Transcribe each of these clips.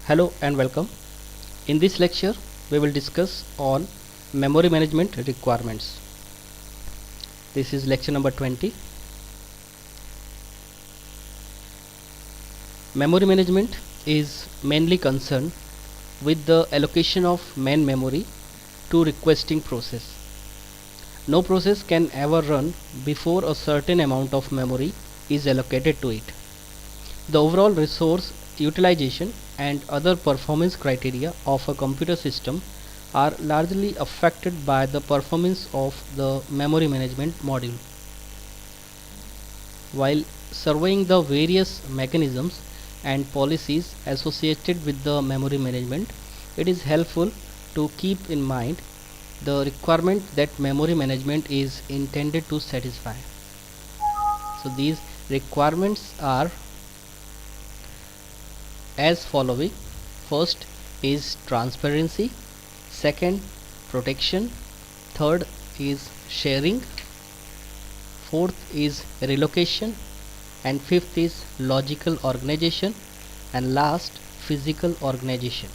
Hello and welcome. In this lecture, we will discuss on memory management requirements. This is lecture number 20. Memory management is mainly concerned with the allocation of main memory to requesting process. No process can ever run before a certain amount of memory is allocated to it. The overall resource utilization and other performance criteria of a computer system are largely affected by the performance of the memory management module. While surveying the various mechanisms and policies associated with the memory management, it is helpful to keep in mind the requirement that memory management is intended to satisfy. So these requirements are as following. First is transparency, second protection, third is sharing, fourth is relocation, and fifth is logical organization, and last physical organization.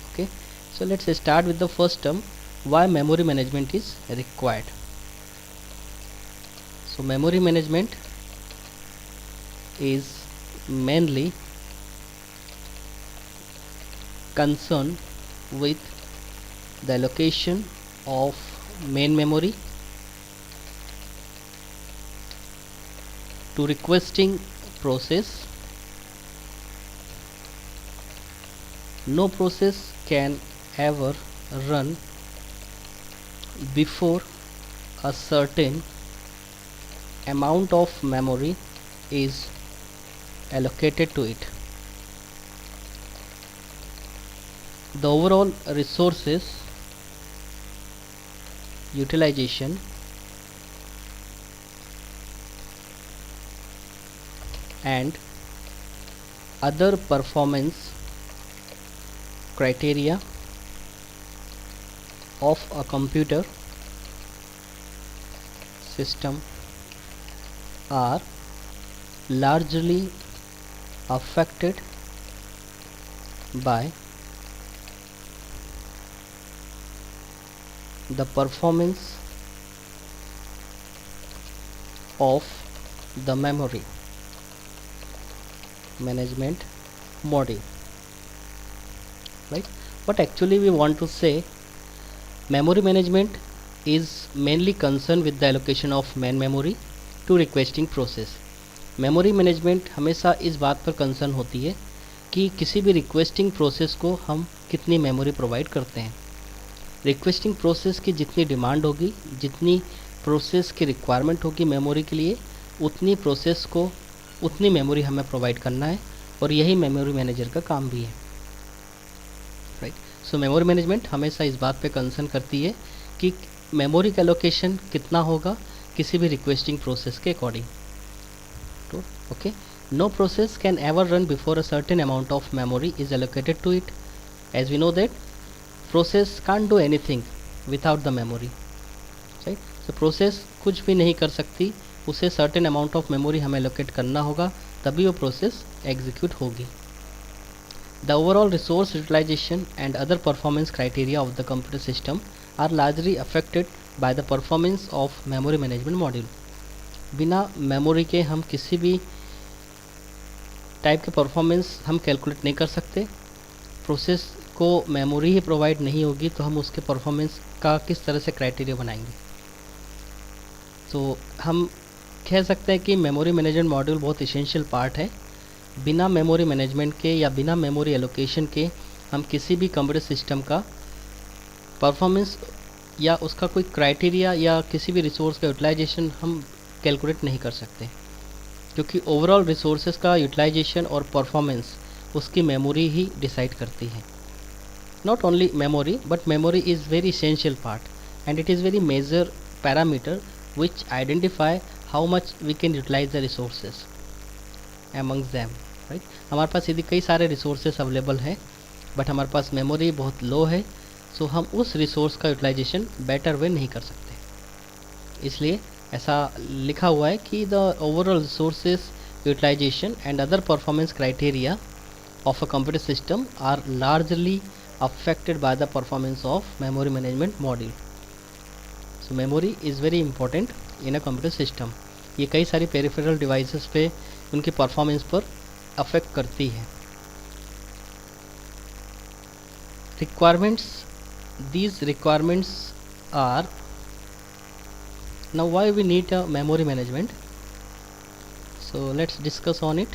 Okay, so let's start with the first term, why memory management is required. So memory management is mainly concerned with the allocation of main memory to requesting process. No process can ever run before a certain amount of memory is allocated to it. The overall resources utilization and other performance criteria of a computer system are largely affected by the performance of the memory management module, right? But actually we want to say memory management is mainly concerned with the allocation of main memory to requesting process. Memory management हमेशा इस बात पर concern होती है कि किसी भी requesting process को हम कितनी मेमोरी प्रोवाइड करते हैं. रिक्वेस्टिंग प्रोसेस की जितनी डिमांड होगी, जितनी प्रोसेस की रिक्वायरमेंट होगी मेमोरी के लिए, उतनी प्रोसेस को उतनी मेमोरी हमें प्रोवाइड करना है, और यही मेमोरी मैनेजर का काम भी है, राइट. सो मेमोरी मैनेजमेंट हमेशा इस बात पे कंसर्न करती है कि मेमोरी का एलोकेशन कितना होगा किसी भी रिक्वेस्टिंग प्रोसेस के according. Okay, no process can ever run before a certain amount of memory is allocated to it. As we know that process can't do anything without the memory, right? So process कुछ भी नहीं कर सकती, उसे certain amount of memory हमें allocate करना होगा, तभी वो process execute होगी. The overall resource utilization and other performance criteria of the computer system are largely affected by the performance of memory management module. बिना मेमोरी के हम किसी भी टाइप के परफॉर्मेंस हम कैलकुलेट नहीं कर सकते. प्रोसेस को मेमोरी ही प्रोवाइड नहीं होगी तो हम उसके परफॉर्मेंस का किस तरह से क्राइटेरिया बनाएंगे. तो हम कह सकते हैं कि मेमोरी मैनेजमेंट मॉड्यूल बहुत इसेंशियल पार्ट है. बिना मेमोरी मैनेजमेंट के या बिना मेमोरी एलोकेशन के हम किसी भी कंप्यूटर सिस्टम का परफॉर्मेंस या उसका कोई क्राइटेरिया या किसी भी रिसोर्स का यूटिलाइजेशन हम कैलकुलेट नहीं कर सकते, क्योंकि ओवरऑल रिसोर्सेज का यूटिलाइजेशन और परफॉर्मेंस उसकी मेमोरी ही डिसाइड करती है. Not only memory, but memory is very essential part and it is very major parameter which identify how much we can utilize the resources amongst them, right. हमारे पास यदि कई सारे रिसोर्सेज अवेलेबल हैं but हमारे पास memory बहुत लो है, सो हम उस रिसोर्स का यूटिलाइजेशन बेटर वे नहीं कर सकते. इसलिए ऐसा लिखा हुआ है कि the overall resources utilization and other performance criteria of a computer system are largely affected by the performance of memory management module. So memory is very important in a computer system. ये कई सारी peripheral devices पे उनकी performance पर affect करती है. Requirements, these requirements are, now why we need a memory management, so let's discuss on it.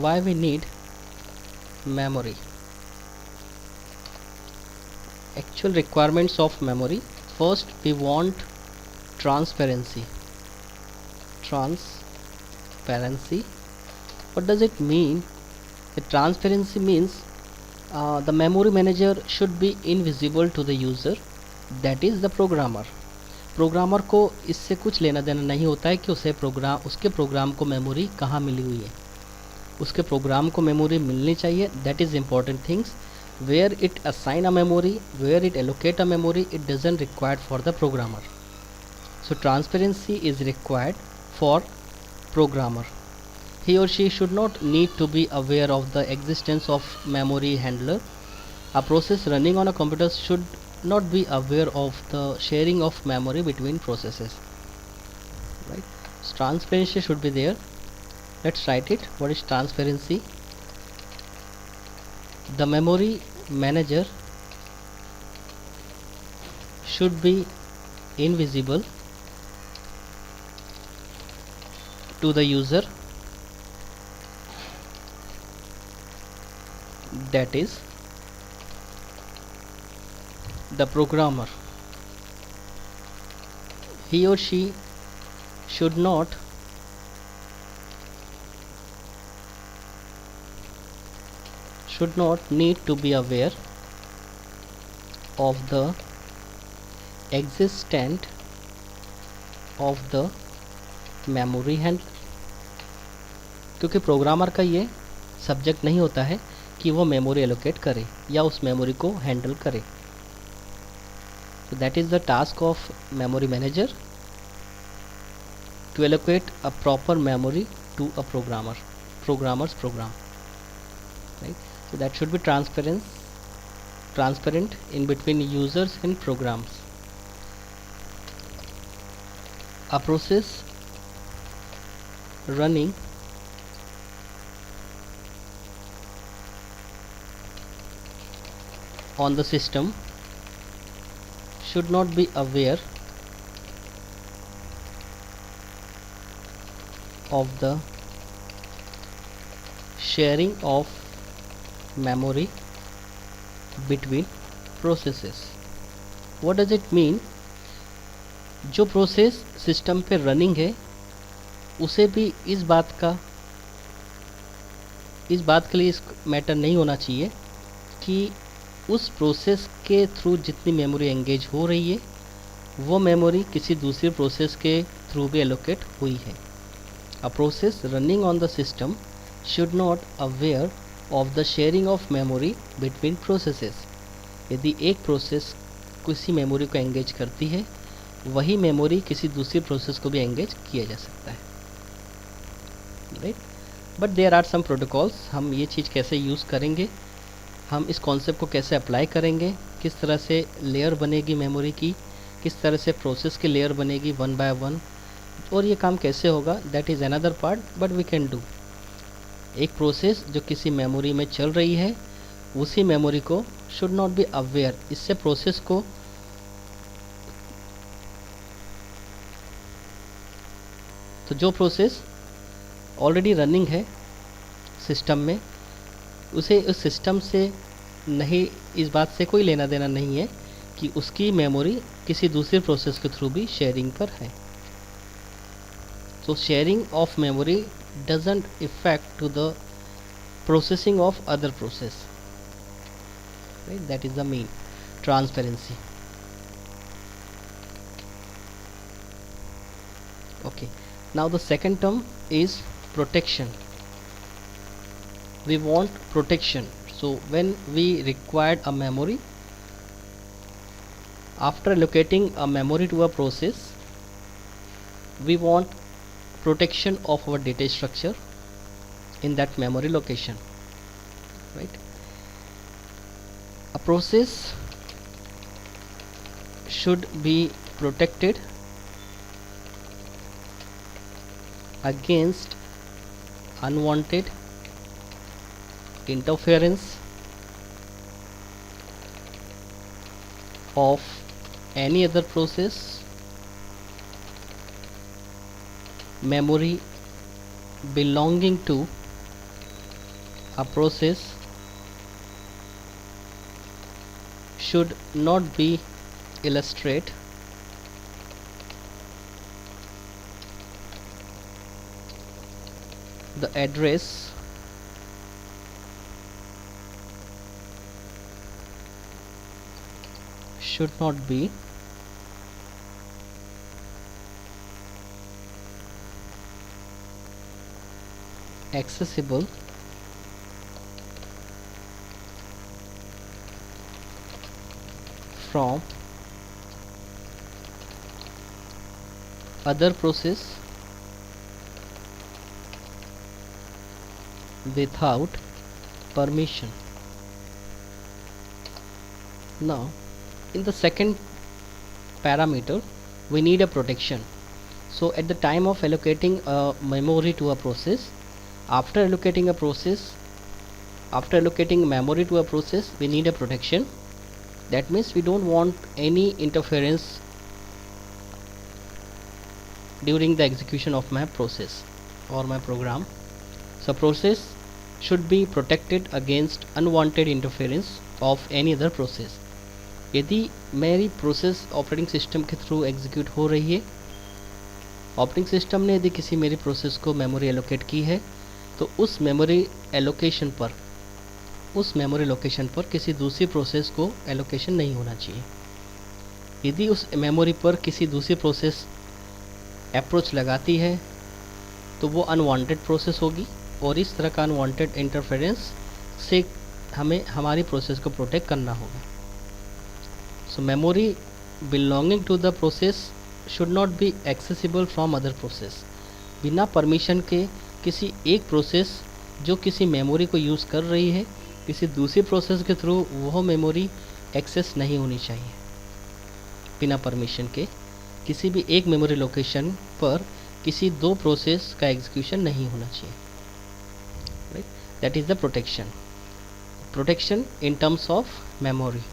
Why we need memory? Actual requirements of memory. First, we want transparency. Transparency. What does it mean? The transparency means the memory manager should be invisible to the user, that is the programmer. Programmer को इससे कुछ लेना देना नहीं होता है कि उसके प्रोग्राम को मेमोरी कहाँ मिली हुई है. उसके प्रोग्राम को मेमोरी मिलनी चाहिए. That is important things. Where it assign a memory, where it allocate a memory, it doesn't required for the programmer. So transparency is required for programmer. He or she should not need to be aware of the existence of memory handler. A process running on a computer should not be aware of the sharing of memory between processes. Right? So transparency should be there. Let's write it. What is transparency? The memory manager should be invisible to the user, that is the programmer. He or she should not need to be aware of the existence of the memory handler. क्योंकि programmer का ये subject नहीं होता है कि वो memory allocate करे या उस मेमोरी को हैंडल करे. So that is the task of memory manager, to allocate a proper memory to a programmer's program. Right? So that should be transparent in between users and programs. A process running on the system should not be aware of the sharing of memory between processes. What does it mean? जो process system पे running है उसे भी इस बात के लिए इस मैटर नहीं होना चाहिए कि उस प्रोसेस के थ्रू जितनी मेमोरी एंगेज हो रही है वो मेमोरी किसी दूसरी प्रोसेस के थ्रू भी एलोकेट हुई है. A process running on the system should not aware of the sharing of memory between processes. यदि एक प्रोसेस किसी मेमोरी को एंगेज करती है वही मेमोरी किसी दूसरी प्रोसेस को भी एंगेज किया जा सकता है. Right, but there are some protocols. हम ये चीज़ कैसे यूज़ करेंगे, हम इस कॉन्सेप्ट को कैसे अप्लाई करेंगे, किस तरह से लेयर बनेगी मेमोरी की, किस तरह से प्रोसेस की लेयर बनेगी वन बाय वन, और ये काम कैसे होगा, that is another part but we can do. एक प्रोसेस जो किसी मेमोरी में चल रही है उसी मेमोरी को शुड नॉट बी अवेयर. इससे प्रोसेस को तो जो प्रोसेस ऑलरेडी रनिंग है सिस्टम में उसे उस सिस्टम से नहीं, इस बात से कोई लेना देना नहीं है कि उसकी मेमोरी किसी दूसरे प्रोसेस के थ्रू भी शेयरिंग पर है. So sharing of memory doesn't affect to the processing of other process. Right? That is the main transparency. Okay. Now the second term is protection. We want protection. So when we required a memory, After allocating a memory to a process, we want protection of our data structure in that memory location, right? A process should be protected against unwanted interference of any other process, memory belonging to a process should not be illustrate the address should not be accessible from other process without permission. Now, in the second parameter, we need a protection. So at the time of allocating a memory to a process, after allocating memory to a process, we need a protection. That means we don't want any interference during the execution of my process or my program. So process should be protected against unwanted interference of any other process. यदि मेरी process operating system के through execute हो रही है, operating system ने यदि किसी मेरी प्रोसेस को मेमोरी एलोकेट की है, तो उस मेमोरी लोकेशन पर किसी दूसरी प्रोसेस को एलोकेशन नहीं होना चाहिए। यदि उस मेमोरी पर किसी दूसरी प्रोसेस अप्रोच लगाती है तो वो अनवांटेड प्रोसेस होगी और इस तरह का अनवांटेड इंटरफेरेंस से हमें हमारी प्रोसेस को प्रोटेक्ट करना होगा। So memory belonging to the process should not be accessible from other process. बिना परमिशन के किसी एक प्रोसेस जो किसी मेमोरी को यूज़ कर रही है, किसी दूसरी प्रोसेस के थ्रू वह मेमोरी एक्सेस नहीं होनी चाहिए। बिना परमिशन के किसी भी एक मेमोरी लोकेशन पर किसी दो प्रोसेस का एग्जीक्यूशन नहीं होना चाहिए, right? That is the protection in terms of memory,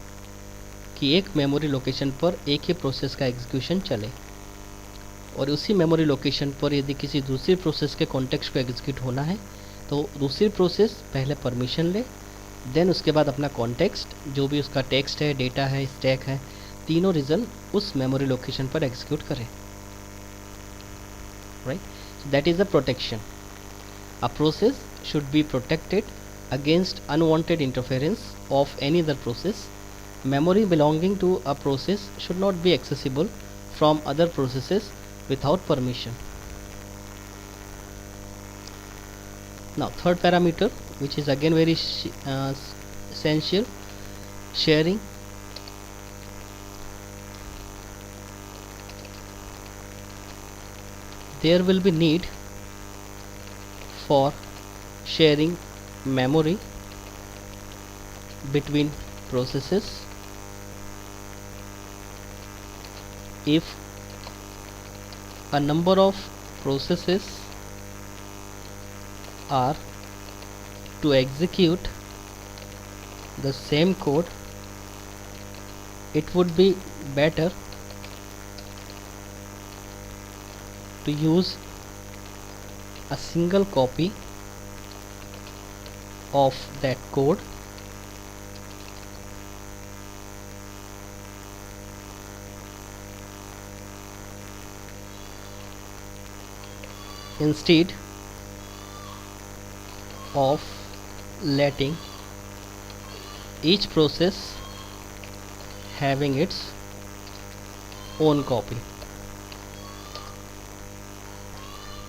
कि एक मेमोरी लोकेशन पर एक ही प्रोसेस का एग्जीक्यूशन चले और उसी मेमोरी लोकेशन पर यदि किसी दूसरी प्रोसेस के कॉन्टेक्स्ट को एग्जीक्यूट होना है तो दूसरी प्रोसेस पहले परमिशन ले, देन उसके बाद अपना कॉन्टेक्स्ट जो भी उसका टेक्स्ट है, डेटा है, स्टैक है, तीनों रीजन उस मेमोरी लोकेशन पर एग्जीक्यूट करें, right? So that is the protection. A process should be protected against unwanted interference of any other process. Memory belonging to a process should not be accessible from other processes without permission. Now third parameter, which is again very essential, sharing. There will be need for sharing memory between processes if a number of processes are to execute the same code. It would be better to use a single copy of that code instead of letting each process having its own copy.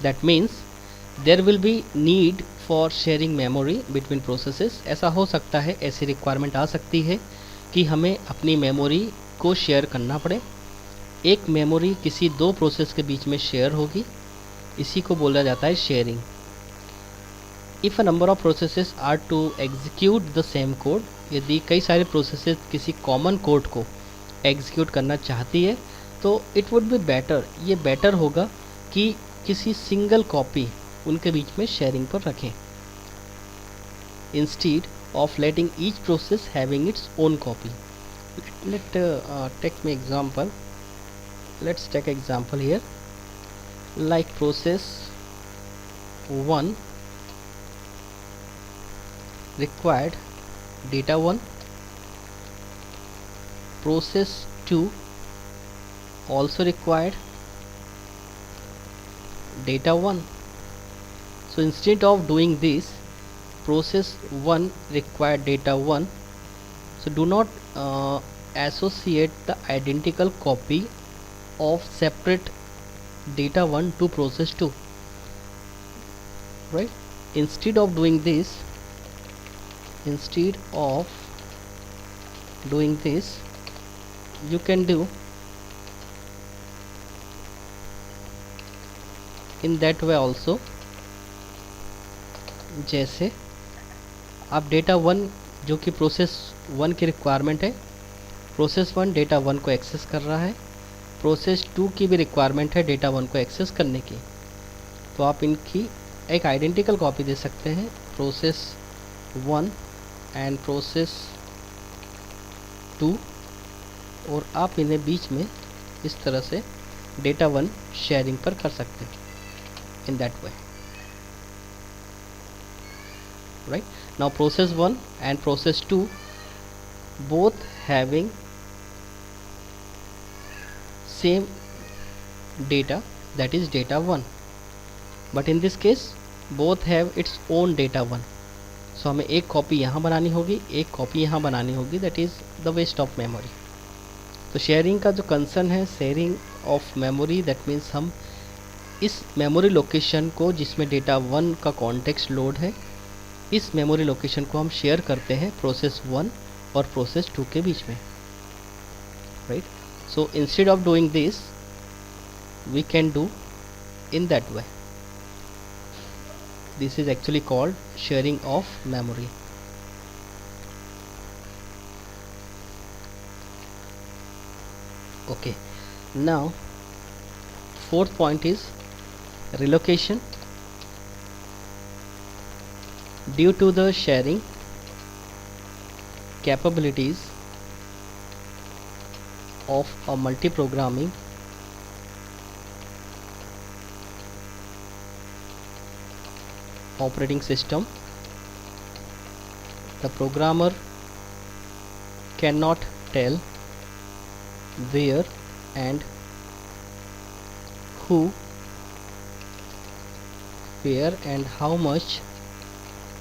That means there will be need for sharing memory between processes. ऐसा हो सकता है, ऐसी requirement आ सकती है कि हमें अपनी मेमोरी को शेयर करना पड़े। एक मेमोरी किसी दो प्रोसेस के बीच में शेयर होगी, इसी को बोला जाता है sharing. If a number of processes are to execute the same code, यदि कई सारे प्रोसेसेस किसी कॉमन कोड को एग्जीक्यूट करना चाहती है तो इट वुड बी बेटर, ये बेटर होगा कि किसी सिंगल कॉपी उनके बीच में शेयरिंग पर रखें, instead of letting each process having its own copy. Take me example. Let's take example here. Like process 1 required data 1. Process 2 also required data 1. So instead of doing this, process 1 required data 1, so do not associate the identical copy of separate data 1 to process 2, right? Instead of doing this, you can do in that way also. जैसे आप data 1 जो कि process 1 की requirement है, process 1 data 1 को access कर रहा है, प्रोसेस 2 की भी रिक्वायरमेंट है डेटा 1 को एक्सेस करने की, तो आप इनकी एक आइडेंटिकल कॉपी दे सकते हैं, प्रोसेस 1 एंड प्रोसेस 2, और आप इन्हें बीच में इस तरह से डेटा 1 शेयरिंग पर कर सकते हैं इन that way, right? Now process 1 and process 2 both having same data, that is data 1, but in this case both have its own data 1, so हमें एक कॉपी यहाँ बनानी होगी, एक कॉपी यहाँ बनानी होगी, that is the waste of memory. तो शेयरिंग का जो कंसर्न है, sharing of memory, that means हम इस मेमोरी लोकेशन को जिसमें डेटा 1 का कॉन्टेक्स्ट लोड है, इस मेमोरी लोकेशन को हम शेयर करते हैं प्रोसेस 1 और प्रोसेस 2 के बीच में, right? So instead of doing this we can do in that way. This is actually called sharing of memory. Okay, now fourth point is relocation. Due to the sharing capabilities of a multi-programming operating system, the programmer cannot tell where and who, where and how much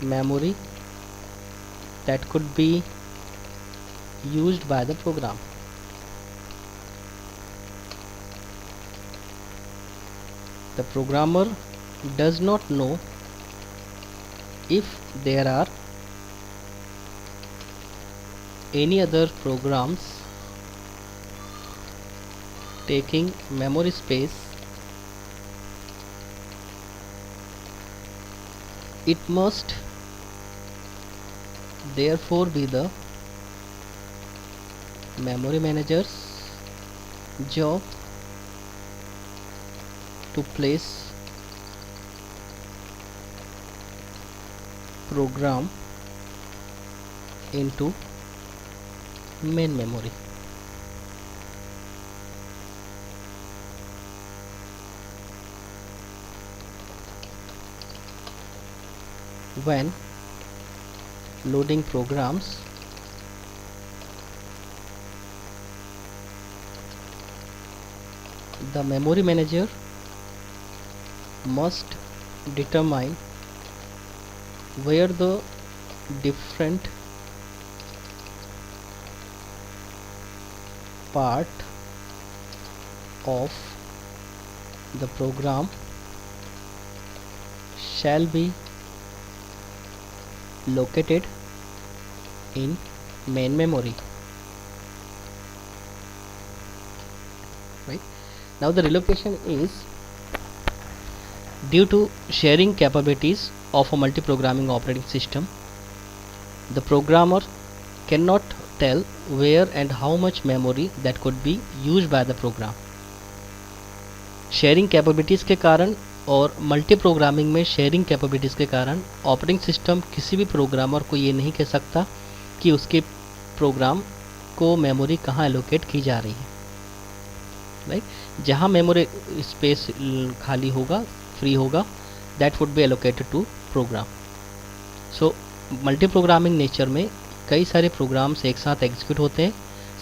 memory that could be used by the program. The programmer does not know if there are any other programs taking memory space. It must therefore be the memory manager's job to place program into main memory. When loading programs, the memory manager must determine where the different part of the program shall be located in main memory. right? Now the relocation is due to sharing capabilities of a multi-programming operating system. The programmer cannot tell where and how much memory that could be used by the program. Sharing capabilities के कारण और multi programming में sharing capabilities के कारण operating system किसी भी programmer को ये नहीं कह सकता कि उसके प्रोग्राम को मेमोरी कहाँ एलोकेट की जा रही है, राइट? जहाँ मेमोरी स्पेस खाली होगा, फ्री होगा, that would be allocated to program. So multi programming nature में कई सारे प्रोग्राम्स एक साथ एग्जीक्यूट होते हैं,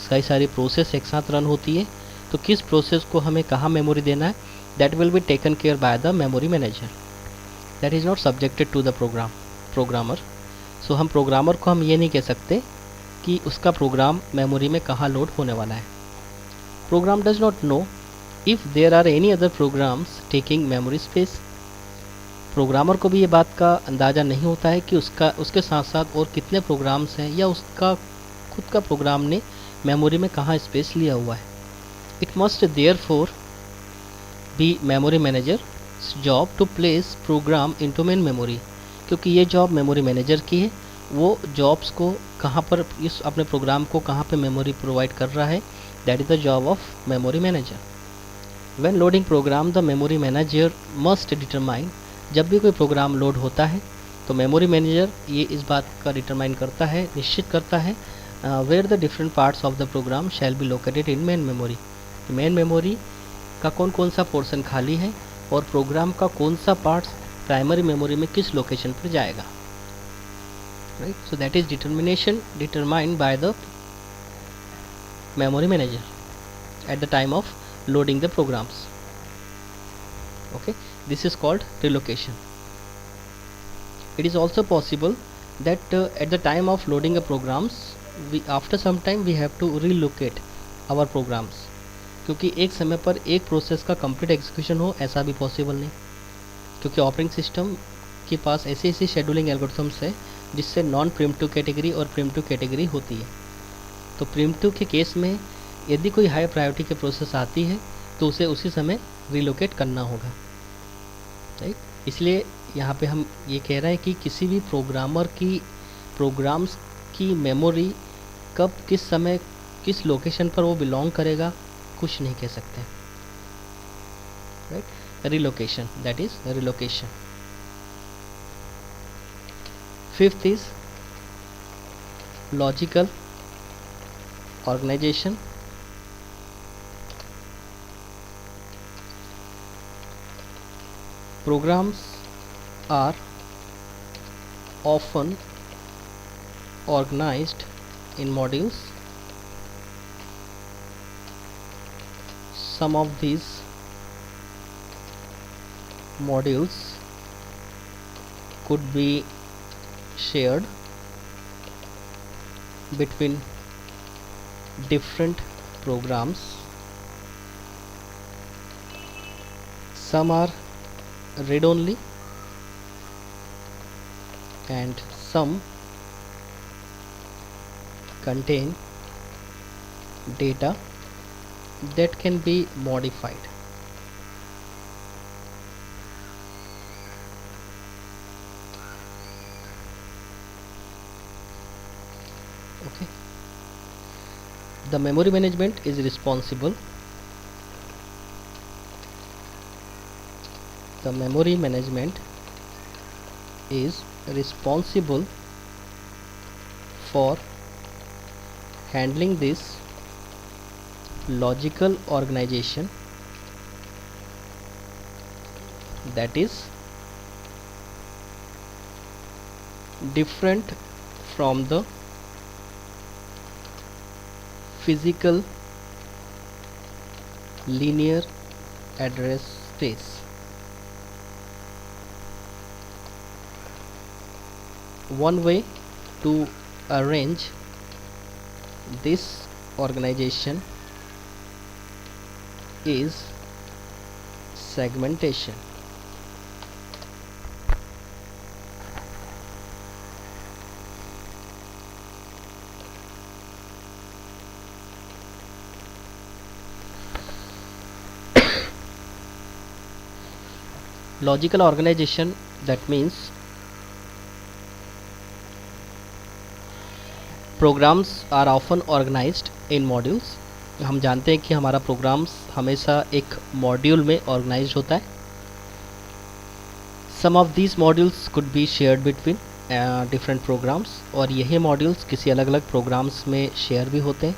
कई सारी प्रोसेस एक साथ रन होती है. तो किस प्रोसेस को हमें कहाँ मेमोरी देना है, that will be taken care by the memory manager. That is not subjected to the programmer. So हम प्रोग्रामर को हम ये नहीं कह सकते कि उसका प्रोग्राम मेमोरी में कहाँ लोड होने वाला है. Program does not know if there are any other programs taking memory space. Programmer को भी ये बात का अंदाज़ा नहीं होता है कि उसके साथ साथ और कितने प्रोग्राम्स हैं या उसका खुद का प्रोग्राम ने मेमोरी में कहाँ स्पेस लिया हुआ है. It must therefore be memory manager job to place program into main memory. क्योंकि ये जॉब मेमोरी मैनेजर की है, वो जॉब्स को कहाँ पर इस अपने प्रोग्राम को कहाँ पे मेमोरी प्रोवाइड कर रहा है, that is the job of memory manager. When loading program the memory manager must determine. जब भी कोई प्रोग्राम लोड होता है तो मेमोरी मैनेजर ये इस बात का डिटरमाइन करता है, निश्चित करता है where the different parts of the program shall be located in main memory. Main memory का कौन कौन सा पोर्शन खाली है और प्रोग्राम का कौन सा पार्ट्स प्राइमरी मेमोरी में किस लोकेशन पर जाएगा, right? So that is determined by the memory manager at the time of loading the programs. Okay, this is called relocation. It is also possible that at the time of loading the programs, after some time we have to relocate our programs. क्योंकि एक समय पर एक process का complete execution हो, ऐसा भी possible नहीं, क्योंकि ऑपरेटिंग सिस्टम के पास ऐसी ऐसी शेड्यूलिंग एल्गोरिथम्स है जिससे नॉन प्रिमिटिव कैटेगरी और प्रिमिटिव कैटेगरी होती है. तो प्रिमिटिव के केस में यदि कोई हाई प्रायोरिटी की प्रोसेस आती है तो उसे उसी समय रिलोकेट करना होगा, राइट? इसलिए यहाँ पे हम ये कह रहे हैं कि किसी भी प्रोग्रामर की प्रोग्राम्स की मेमोरी कब किस समय किस लोकेशन पर वो बिलोंग करेगा कुछ नहीं कह सकते, right? Relocation, that is relocation. Fifth is logical organization. Programs are often organized in modules. Some of these modules could be shared between different programs. Some are read only and some contain data that can be modified. Okay. The memory management is responsible. The memory management is responsible for handling this logical organization, that is different from the physical linear address space. One way to arrange this organization is segmentation. Logical organization, that means programs are often organized in modules. हम जानते हैं कि हमारा programmes हमेशा एक module में organize होता है. Some of these modules could be shared between different programs, और यही मॉड्यूल्स किसी अलग अलग प्रोग्राम्स में शेयर भी होते हैं.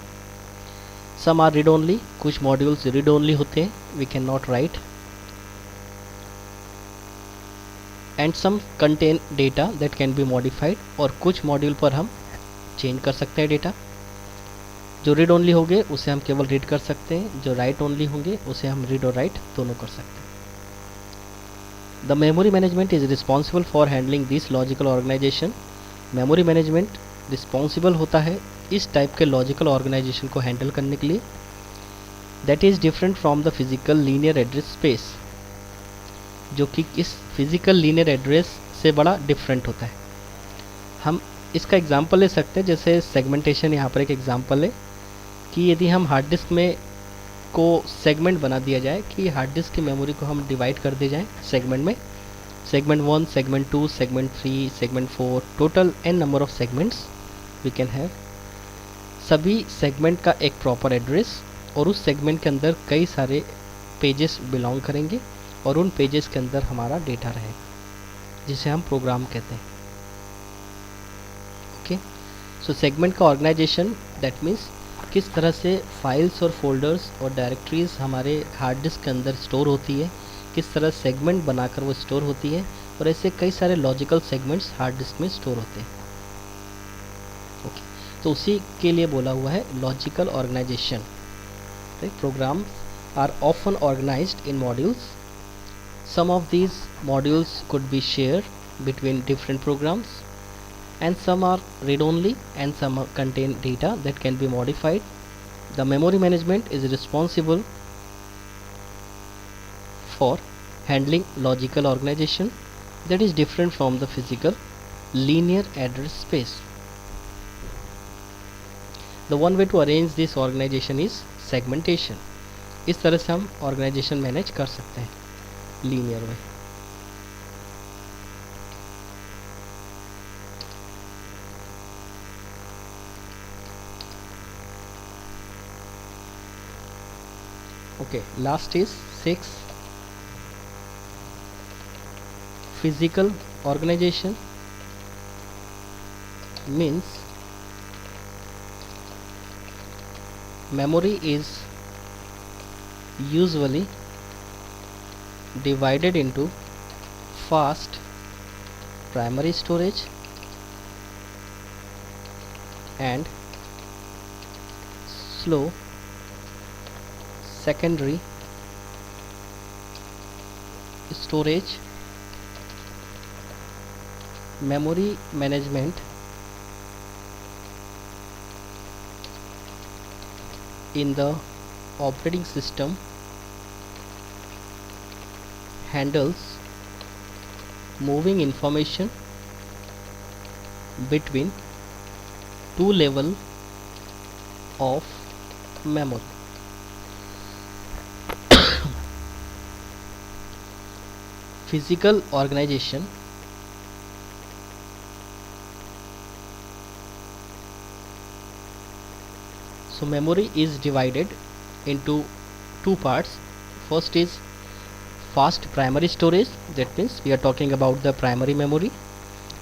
सम आर रीड ओनली, कुछ मॉड्यूल्स रीड ओनली होते हैं, we can not write. And some contain data that can be modified, और कुछ मॉड्यूल पर हम चेंज कर सकते हैं डेटा. जो रीड ओनली होंगे उसे हम केवल रीड कर सकते हैं, जो राइट ओनली होंगे उसे हम रीड और राइट दोनों कर सकते हैं. The memory management is responsible for handling this logical organization. Memory management responsible होता है इस टाइप के लॉजिकल ऑर्गेनाइजेशन को हैंडल करने के लिए. That is different from the physical linear address space, जो कि इस फिजिकल लीनियर एड्रेस से बड़ा डिफरेंट होता है. हम इसका एग्जांपल ले सकते हैं, जैसे सेगमेंटेशन. यहाँ पर एक एग्जांपल है कि यदि हम हार्ड डिस्क में को सेगमेंट बना दिया जाए, कि हार्ड डिस्क की मेमोरी को हम डिवाइड कर दे जाएं सेगमेंट में, segment 1, segment 2, segment 3, segment 4, total n number of segments we can have. सभी सेगमेंट का एक प्रॉपर एड्रेस, और उस सेगमेंट के अंदर कई सारे पेजेस बिलोंग करेंगे, और उन पेजेस के अंदर हमारा डेटा रहेगा, जिसे हम प्रोग्राम कहते हैं. ओके, सो सेगमेंट का ऑर्गेनाइजेशन, दैट मीन्स किस तरह से फाइल्स और फोल्डर्स और डायरेक्टरीज हमारे हार्ड डिस्क के अंदर स्टोर होती है, किस तरह सेगमेंट बनाकर वो स्टोर होती है, और ऐसे कई सारे लॉजिकल सेगमेंट्स हार्ड डिस्क में स्टोर होते हैं. ओके, तो उसी के लिए बोला हुआ है logical organization. Program are often organized in modules. Some of these modules could be share between different programs, and some are read only and some contain data that can be modified. The memory management is responsible for handling logical organization that is different from the physical linear address space. The one way to arrange this organization is segmentation. इस तरह से हम organization manage कर सकते हैं linear way. Okay, last is 6, physical organization. Means memory is usually divided into fast primary storage and slow secondary storage. Memory management in the operating system handles moving information between two levels of memory. Physical organization so memory is divided into two parts. First is fast primary storage, that means we are talking about the primary memory,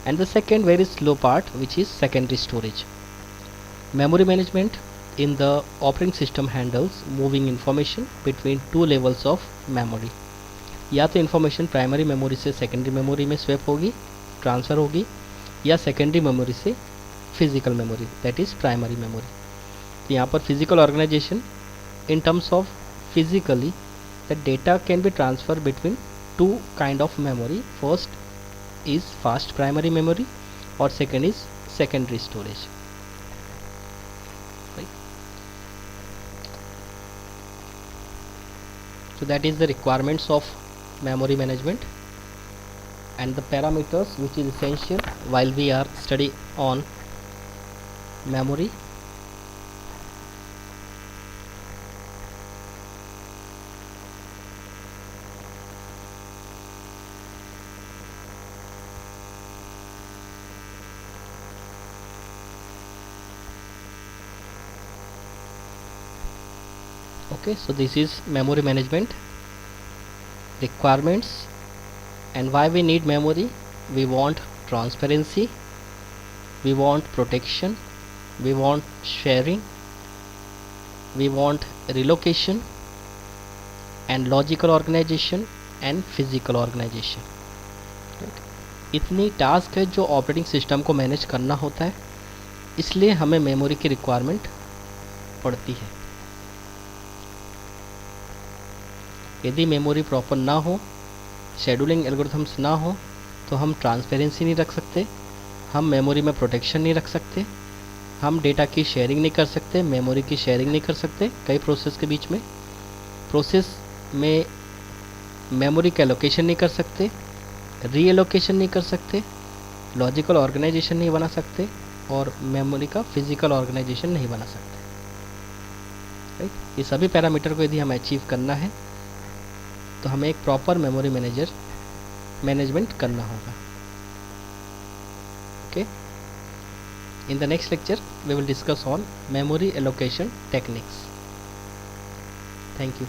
and the second very slow part, which is secondary storage. Memory management in the operating system handles moving information between two levels of memory. या तो information primary memory से secondary memory में swap होगी, transfer होगी, या secondary memory से physical memory, that is primary memory. तो यहाँ पर physical organization in terms of physically the data can be transfer between two kind of memory. First is fast primary memory और second is secondary storage. So that is the requirements of memory management and the parameters which is essential while we are study on memory. Okay, so this is memory management requirements. And why we need memory? We want transparency, we want protection, we want sharing, we want relocation and logical organization and physical organization. इतनी task है जो operating system को manage करना होता है, इसलिए हमें memory की रिक्वायरमेंट पड़ती है. यदि मेमोरी प्रॉपर ना हो, शेड्यूलिंग एल्गोरिथम्स ना हो, तो हम ट्रांसपेरेंसी नहीं रख सकते, हम मेमोरी में प्रोटेक्शन नहीं रख सकते, हम डेटा की शेयरिंग नहीं कर सकते, मेमोरी की शेयरिंग नहीं कर सकते कई प्रोसेस के बीच में, प्रोसेस में मेमोरी का एलोकेशन नहीं कर सकते, रीएलोकेशन नहीं कर सकते, लॉजिकल ऑर्गेनाइजेशन नहीं बना सकते और मेमोरी का फिजिकल ऑर्गेनाइजेशन नहीं बना सकते. राइट, ये सभी पैरामीटर को यदि हमें अचीव करना है तो हमें एक प्रॉपर मेमोरी मैनेजमेंट करना होगा. Okay, in the next lecture we will discuss on memory allocation techniques. Thank you.